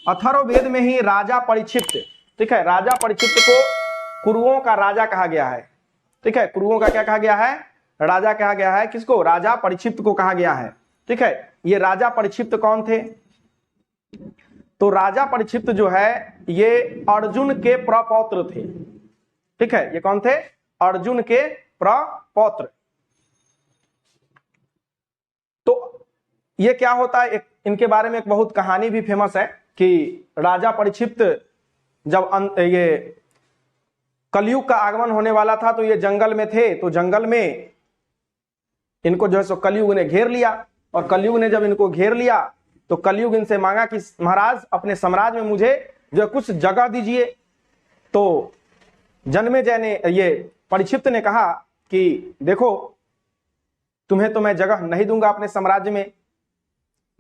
अथर्ववेद में ही राजा परीक्षित, ठीक है, राजा परीक्षित को कुरुओं का राजा कहा गया है, ठीक है, कुरुओं का क्या कहा गया है, राजा कहा गया है। किसको, राजा परीक्षित को कहा गया है, ठीक है। ये राजा परीक्षित कौन थे, तो राजा परीक्षित जो है ये अर्जुन के प्रपौत्र थे, ठीक है, ये कौन थे, अर्जुन के प्रपौत्र। तो ये क्या होता है, इनके बारे में एक बहुत कहानी भी फेमस है कि राजा परीक्षित जब ये कलयुग का आगमन होने वाला था तो ये जंगल में थे, तो जंगल में इनको जो है सो कलयुग ने घेर लिया, और कलयुग ने जब इनको घेर लिया तो कलयुग इनसे मांगा कि महाराज अपने साम्राज्य में मुझे जो है कुछ जगह दीजिए। तो जन्मेजय ने, ये परीक्षित ने कहा कि देखो तुम्हें तो मैं जगह नहीं दूंगा अपने साम्राज्य में।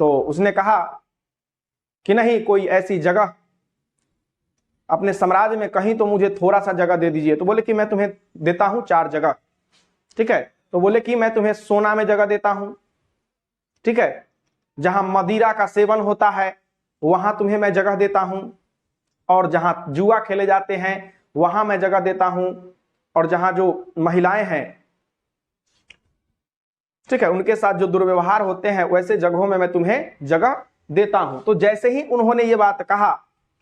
तो उसने कहा कि नहीं, कोई ऐसी जगह अपने साम्राज्य में कहीं तो मुझे थोड़ा सा जगह दे दीजिए। तो बोले कि मैं तुम्हें देता हूं 4 जगह, ठीक है। तो बोले कि मैं तुम्हें सोना में जगह देता हूं, ठीक है, जहां मदिरा का सेवन होता है वहां तुम्हें मैं जगह देता हूं, और जहां जुआ खेले जाते हैं वहां मैं जगह देता हूं, और जहां जो महिलाएं हैं, ठीक है, उनके साथ जो दुर्व्यवहार होते हैं वैसे जगहों में मैं तुम्हें जगह देता हूं। तो जैसे ही उन्होंने ये बात कहा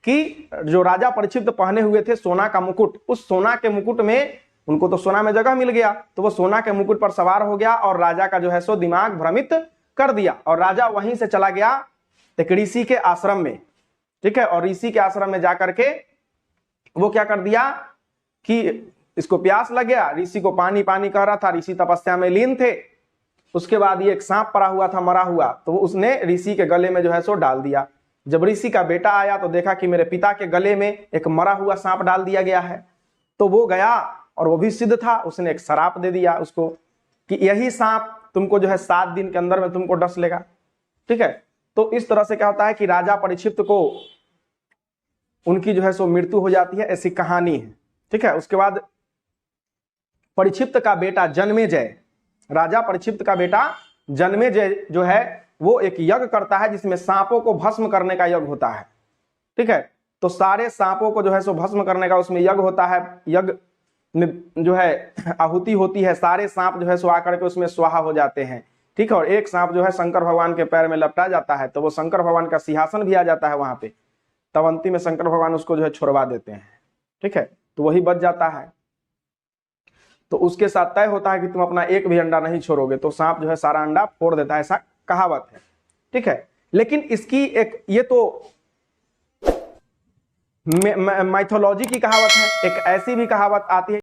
कि जो राजा परीक्षित पहने हुए थे सोना का मुकुट, उस सोना के मुकुट में उनको तो सोना में जगह मिल गया, तो वो सोना के मुकुट पर सवार हो गया और राजा का जो है सो दिमाग भ्रमित कर दिया, और राजा वहीं से चला गया एक ऋषि के आश्रम में, ठीक है। और ऋषि के आश्रम में जाकर के वो क्या कर दिया कि इसको प्यास लग गया, ऋषि को पानी पानी कह रहा था, ऋषि तपस्या में लीन थे। उसके बाद ये एक सांप पड़ा हुआ था, मरा हुआ, तो उसने ऋषि के गले में जो है सो डाल दिया। जब ऋषि का बेटा आया तो देखा कि मेरे पिता के गले में एक मरा हुआ सांप डाल दिया गया है। तो वो गया, और वो भी सिद्ध था, उसने एक श्राप दे दिया उसको कि यही सांप तुमको जो है 7 दिन के अंदर में तुमको डस लेगा, ठीक है। तो इस तरह से क्या होता है कि राजा परीक्षित को उनकी जो है सो मृत्यु हो जाती है, ऐसी कहानी है, ठीक है। उसके बाद परीक्षित का बेटा जन्मेजय, राजा परीक्षित का बेटा जन्मेजय जो है वो एक यज्ञ करता है जिसमें सांपों को भस्म करने का यज्ञ होता है, ठीक है। तो सारे सांपों को जो है सो भस्म करने का उसमें यज्ञ होता है, यज्ञ में जो है आहुति होती है, सारे सांप जो है सो आकर के उसमें स्वाहा हो जाते हैं, ठीक है। और एक सांप जो है शंकर भगवान के पैर में लपटा जाता है, तो वो शंकर भगवान का सिंहासन भी आ जाता है वहां पे, तब अंतिम में शंकर भगवान उसको जो है छुड़वा देते हैं, ठीक है। तो वही बच जाता है, तो उसके साथ तय होता है कि तुम अपना एक भी अंडा नहीं छोड़ोगे, तो सांप जो है सारा अंडा फोड़ देता है, ऐसा कहावत है, ठीक है। लेकिन इसकी एक, ये तो माइथोलॉजी की कहावत है, एक ऐसी भी कहावत आती है